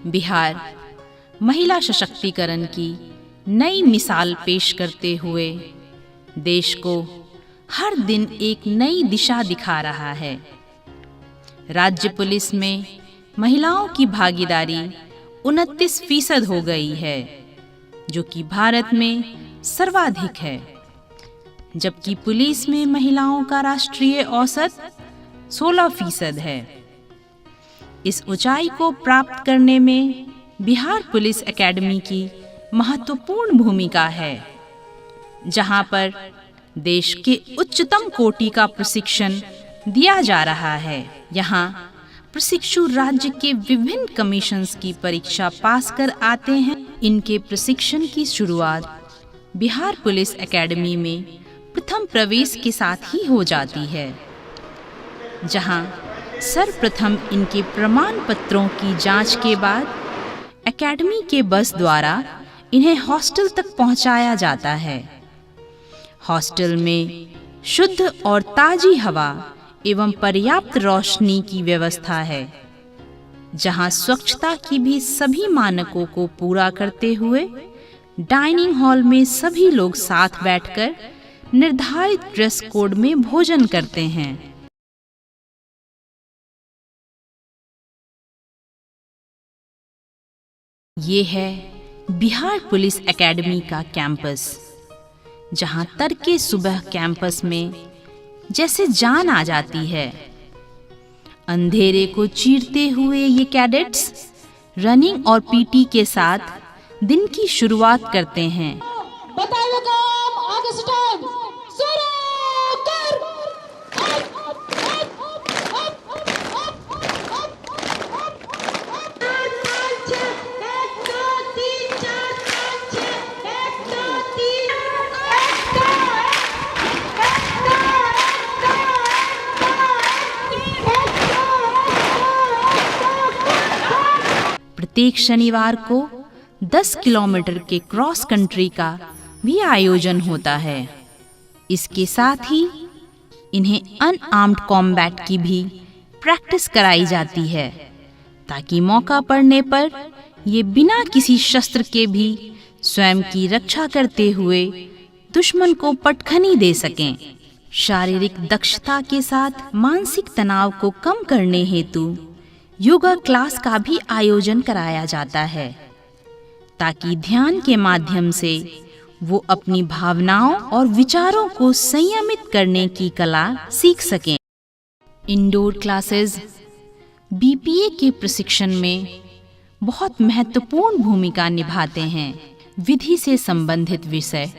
बिहार महिला सशक्तिकरण की नई मिसाल पेश करते हुए देश को हर दिन एक नई दिशा दिखा रहा है। राज्य पुलिस में महिलाओं की भागीदारी 29% हो गई है, जो कि भारत में सर्वाधिक है, जबकि पुलिस में महिलाओं का राष्ट्रीय औसत 16% है। इस ऊंचाई को प्राप्त करने में बिहार पुलिस एकेडमी की महत्वपूर्ण भूमिका है, जहां पर देश के उच्चतम कोटि का प्रशिक्षण दिया जा रहा है। यहाँ प्रशिक्षु राज्य के विभिन्न कमीशंस की परीक्षा पास कर आते हैं। इनके प्रशिक्षण की शुरुआत बिहार पुलिस एकेडमी में प्रथम प्रवेश के साथ ही हो जाती है, जहां सर्वप्रथम इनके प्रमाण पत्रों की जांच के बाद एकेडमी के बस द्वारा इन्हें हॉस्टल तक पहुंचाया जाता है। हॉस्टल में शुद्ध और ताजी हवा एवं पर्याप्त रोशनी की व्यवस्था है, जहां स्वच्छता की भी सभी मानकों को पूरा करते हुए डाइनिंग हॉल में सभी लोग साथ बैठकर निर्धारित ड्रेस कोड में भोजन करते हैं। ये है बिहार पुलिस एकेडमी का कैंपस, जहां तड़के सुबह कैंपस में जैसे जान आ जाती है। अंधेरे को चीरते हुए ये कैडेट्स रनिंग और पीटी के साथ दिन की शुरुआत करते हैं। बताइए काम आगे से टाइम शुरू कर। प्रत्येक शनिवार को 10 किलोमीटर के क्रॉस कंट्री का भी आयोजन होता है। इसके साथ ही इन्हें अनआर्म्ड कॉम्बैट की भी प्रैक्टिस कराई जाती है, ताकि मौका पड़ने पर ये बिना किसी शस्त्र के भी स्वयं की रक्षा करते हुए दुश्मन को पटखनी दे सकें। शारीरिक दक्षता के साथ मानसिक तनाव को कम करने हेतु योगा क्लास का भी आयोजन कराया जाता है, ताकि ध्यान के माध्यम से वो अपनी भावनाओं और विचारों को संयमित करने की कला सीख सकें। इंडोर क्लासेस बीपीए के प्रशिक्षण में बहुत महत्वपूर्ण भूमिका निभाते हैं। विधि से संबंधित विषय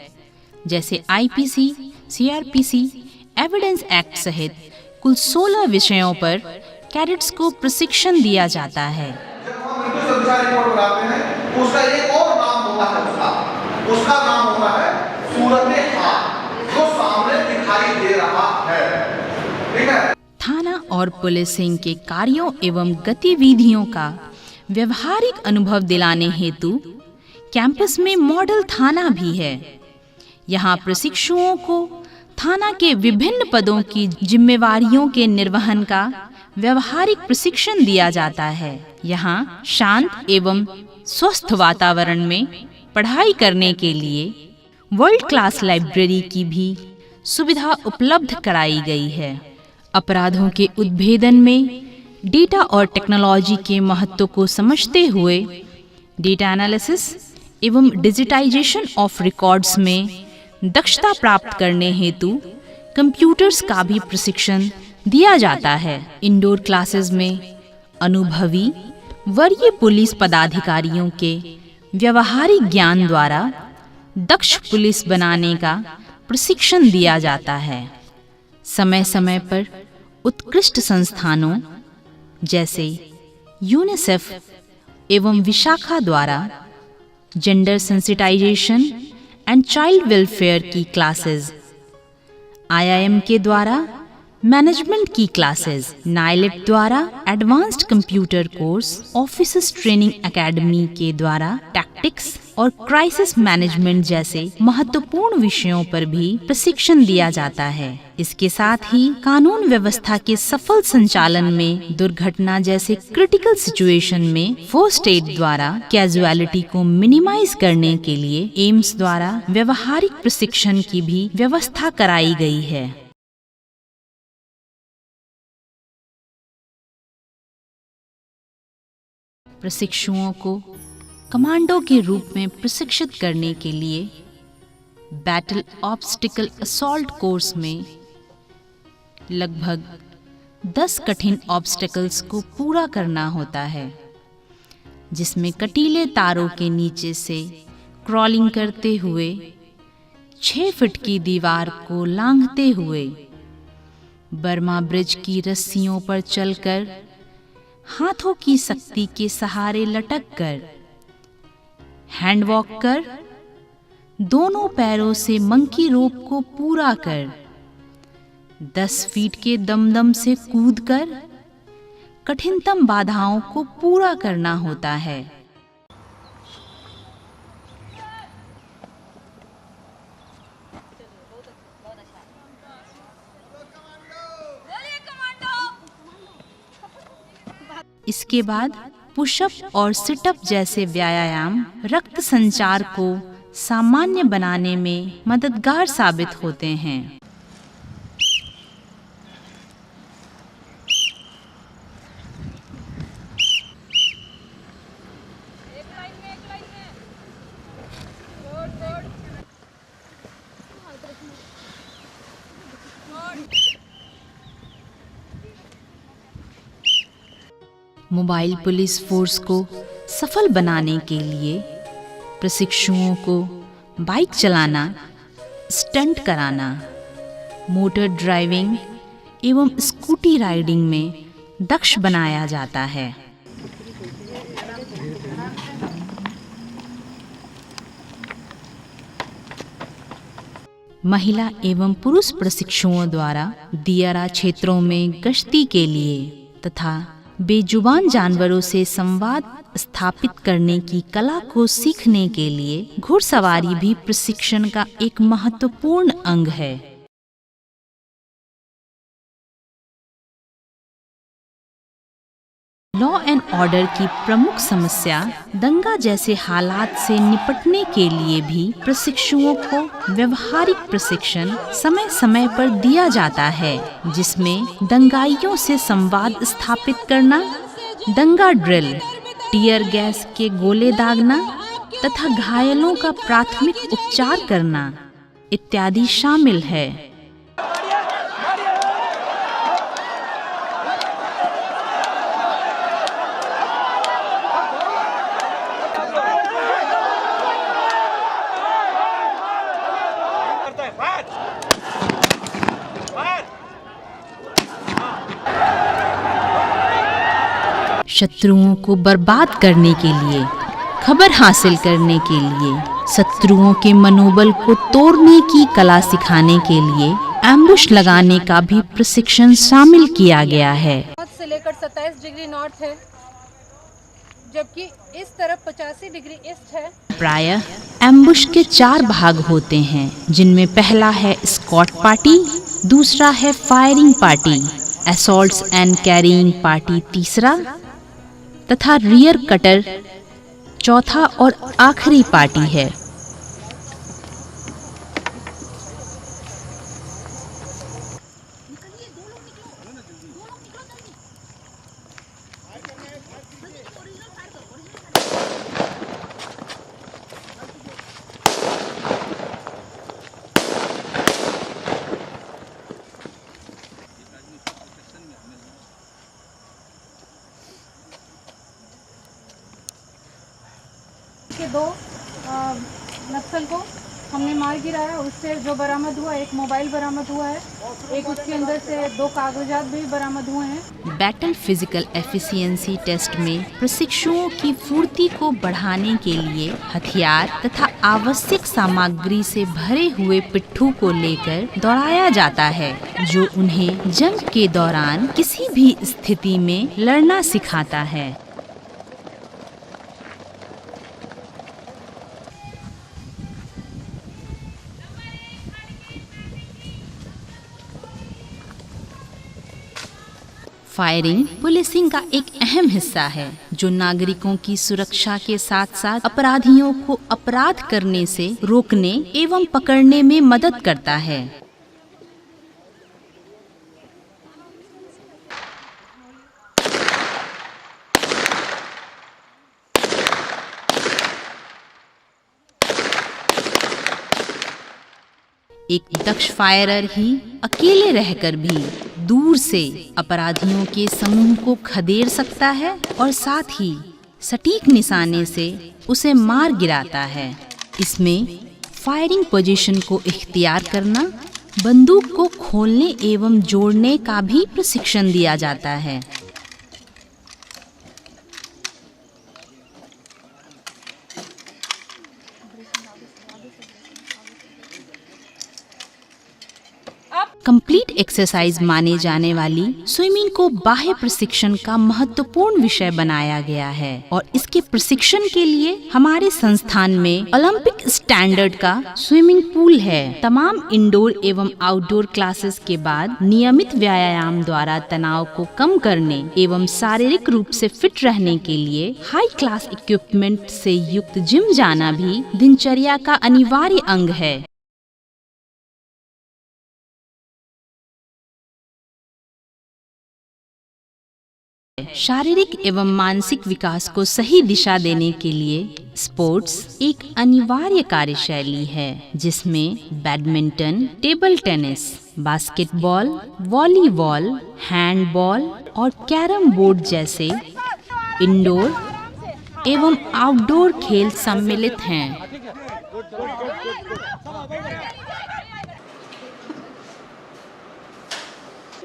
जैसे आईपीसी, सीआरपीसी, एविडेंस एक्ट सहित कुल 16 विषयों पर कैडेट्स को प्रशिक्षण दिया जाता है। जब हम रिपोर्ट बनाते हैं, उसका एक और नाम होता है, उसका नाम होता है सूरत-ए-हाल, जो सामने दिखाई दे रहा है। ठीक है? थाना और पुलिसिंग के कार्यों एवं गतिविधियों का व्यवहारिक अनुभव दिलाने हेतु कैंपस में मॉडल थाना भी है। यहाँ प्रशिक्षुओं को थाना के विभिन्न पदों की जिम्मेवारियों के निर्वहन का व्यवहारिक प्रशिक्षण दिया जाता है। यहाँ शांत एवं स्वस्थ वातावरण में पढ़ाई करने के लिए वर्ल्ड क्लास लाइब्रेरी की भी सुविधा उपलब्ध कराई गई है। अपराधों के उद्भेदन में डेटा और टेक्नोलॉजी के महत्व को समझते हुए डेटा एनालिसिस एवं डिजिटाइजेशन ऑफ रिकॉर्ड्स में दक्षता प्राप्त करने हेतु कंप्यूटर्स का भी प्रशिक्षण दिया जाता है। इंडोर क्लासेस में अनुभवी वरीय पुलिस पदाधिकारियों के व्यवहारिक ज्ञान द्वारा दक्ष पुलिस बनाने का प्रशिक्षण दिया जाता है। समय समय पर उत्कृष्ट संस्थानों जैसे यूनिसेफ एवं विशाखा द्वारा gender sensitisation and child welfare की क्लासेस, आईआईएम के द्वारा मैनेजमेंट की क्लासेस, नाइलेट द्वारा advanced computer course, officers training academy के द्वारा टैक्टिक्स और क्राइसिस मैनेजमेंट जैसे महत्वपूर्ण विषयों पर भी प्रशिक्षण दिया जाता है। इसके साथ ही कानून व्यवस्था के सफल संचालन में दुर्घटना जैसे क्रिटिकल सिचुएशन में फर्स्ट एड द्वारा कैजुअलिटी को मिनिमाइज करने के लिए एम्स द्वारा व्यवहारिक प्रशिक्षण की भी व्यवस्था कराई गई है। प्रशिक्षुओं को कमांडो के रूप में प्रशिक्षित करने के लिए बैटल ऑब्स्टिकल असॉल्ट कोर्स में लगभग 10 कठिन ऑब्स्टिकल्स को पूरा करना होता है, जिसमें कटीले तारों के नीचे से क्रॉलिंग करते हुए 6 फीट की दीवार को लांघते हुए, बर्मा ब्रिज की रस्सियों पर चलकर, हाथों की शक्ति के सहारे लटक कर, हैंड वॉक कर, दोनों पैरों से मंकी रोप को पूरा कर, 10 फीट के दमदम से कूदकर कठिनतम बाधाओं को पूरा करना होता है। इसके बाद पुशअप और सिटअप जैसे व्यायाम रक्त संचार को सामान्य बनाने में मददगार साबित होते हैं। मोबाइल पुलिस फोर्स को सफल बनाने के लिए प्रशिक्षुओं को बाइक चलाना, स्टंट कराना, मोटर ड्राइविंग एवं स्कूटी राइडिंग में दक्ष बनाया जाता है। महिला एवं पुरुष प्रशिक्षुओं द्वारा दियारा क्षेत्रों में गश्ती के लिए तथा बेजुबान जानवरों से संवाद स्थापित करने की कला को सीखने के लिए घुड़सवारी भी प्रशिक्षण का एक महत्वपूर्ण अंग है। लॉ एंड ऑर्डर की प्रमुख समस्या दंगा जैसे हालात से निपटने के लिए भी प्रशिक्षुओं को व्यवहारिक प्रशिक्षण समय समय पर दिया जाता है, जिसमें दंगाइयों से संवाद स्थापित करना, दंगा ड्रिल, टीयर गैस के गोले दागना तथा घायलों का प्राथमिक उपचार करना इत्यादि शामिल है। शत्रुओं को बर्बाद करने के लिए, खबर हासिल करने के लिए, शत्रुओं के मनोबल को तोड़ने की कला सिखाने के लिए एम्बुश लगाने का भी प्रशिक्षण शामिल किया गया है। से लेकर 27 डिग्री नॉर्थ है, जबकि इस तरफ 85 डिग्री ईस्ट है। प्रायः एम्बुश के 4 भाग होते हैं, जिनमें पहला है स्कॉट पार्टी, दूसरा है firing party, assaults and carrying party तीसरा तथा रियर कटर चौथा और आखिरी पार्टी है। के 2 नक्सल को हमने मार गिराया, उससे जो बरामद हुआ, एक मोबाइल बरामद हुआ है, एक उसके अंदर से 2 कागजात भी बरामद हुए हैं। बैटल फिजिकल एफिशिएंसी टेस्ट में प्रशिक्षुओं की फुर्ती को बढ़ाने के लिए हथियार तथा आवश्यक सामग्री से भरे हुए पिट्ठू को लेकर दौड़ाया जाता है, जो उन्हें जंग के दौरान किसी भी स्थिति में लड़ना सिखाता है। फायरिंग पुलिसिंग का एक अहम हिस्सा है जो नागरिकों की सुरक्षा के साथ साथ अपराधियों को अपराध करने से रोकने एवं पकड़ने में मदद करता है। एक दक्ष फायरर ही अकेले रहकर भी दूर से अपराधियों के समूह को खदेड़ सकता है और साथ ही सटीक निशाने से उसे मार गिराता है। इसमें फायरिंग पोजीशन को इख्तियार करना, बंदूक को खोलने एवं जोड़ने का भी प्रशिक्षण दिया जाता है। कंप्लीट एक्सरसाइज माने जाने वाली स्विमिंग को बाह्य प्रशिक्षण का महत्वपूर्ण विषय बनाया गया है और इसके प्रशिक्षण के लिए हमारे संस्थान में ओलंपिक स्टैंडर्ड का स्विमिंग पूल है। तमाम इंडोर एवं आउटडोर क्लासेस के बाद नियमित व्यायाम द्वारा तनाव को कम करने एवं शारीरिक रूप से फिट रहने के लिए हाई क्लास इक्विपमेंट से युक्त जिम जाना भी दिनचर्या का अनिवार्य अंग है। शारीरिक एवं मानसिक विकास को सही दिशा देने के लिए स्पोर्ट्स एक अनिवार्य कार्यशैली है जिसमें badminton, table tennis, basketball, volleyball, handball और कैरम बोर्ड जैसे इंडोर एवं आउटडोर खेल सम्मिलित हैं।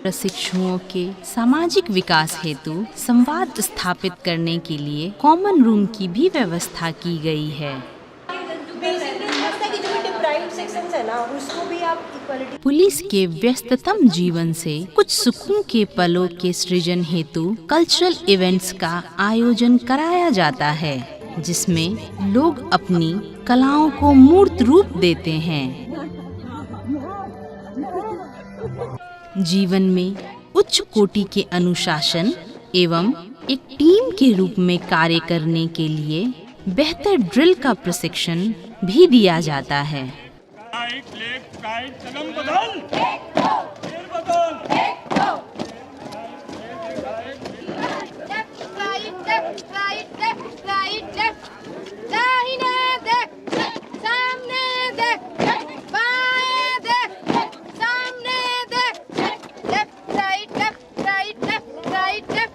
प्रशिक्षुओं के सामाजिक विकास हेतु संवाद स्थापित करने के लिए कॉमन रूम की भी व्यवस्था की गई है। पुलिस के व्यस्ततम जीवन से कुछ सुकून के पलों के सृजन हेतु कल्चरल इवेंट्स का आयोजन कराया जाता है जिसमें लोग अपनी कलाओं को मूर्त रूप देते हैं। जीवन में उच्च कोटि के अनुशासन एवं एक टीम के रूप में कार्य करने के लिए बेहतर ड्रिल का प्रशिक्षण भी दिया जाता है। राइट, लेफ्ट, राइट, कदम बदल, फिर बदल, left right left right left right left, दाहिने देख, सामने देख, बाएं देख, सामने देख, left right left right left right left,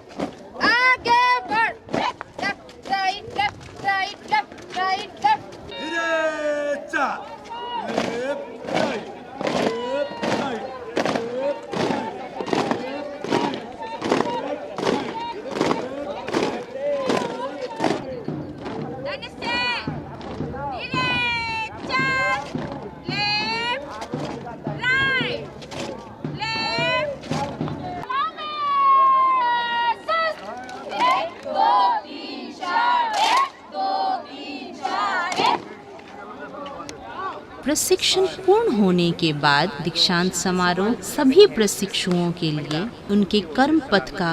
आगे बढ़, left right left right left right left, चा, left, right, left, right, left, प्रशिक्षण पूर्ण होने के बाद दीक्षांत समारोह सभी प्रशिक्षुओं के लिए उनके कर्म पथ का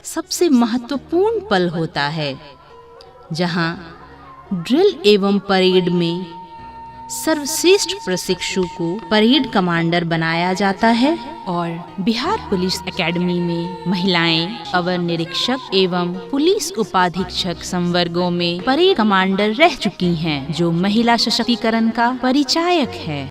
सबसे महत्वपूर्ण पल होता है, जहां ड्रिल एवं परेड में सर्वश्रेष्ठ प्रशिक्षु को परेड कमांडर बनाया जाता है और बिहार पुलिस एकेडमी में महिलाएं अवर निरीक्षक एवं पुलिस उपाधीक्षक संवर्गों में परेड कमांडर रह चुकी हैं, जो महिला सशक्तिकरण का परिचायक है।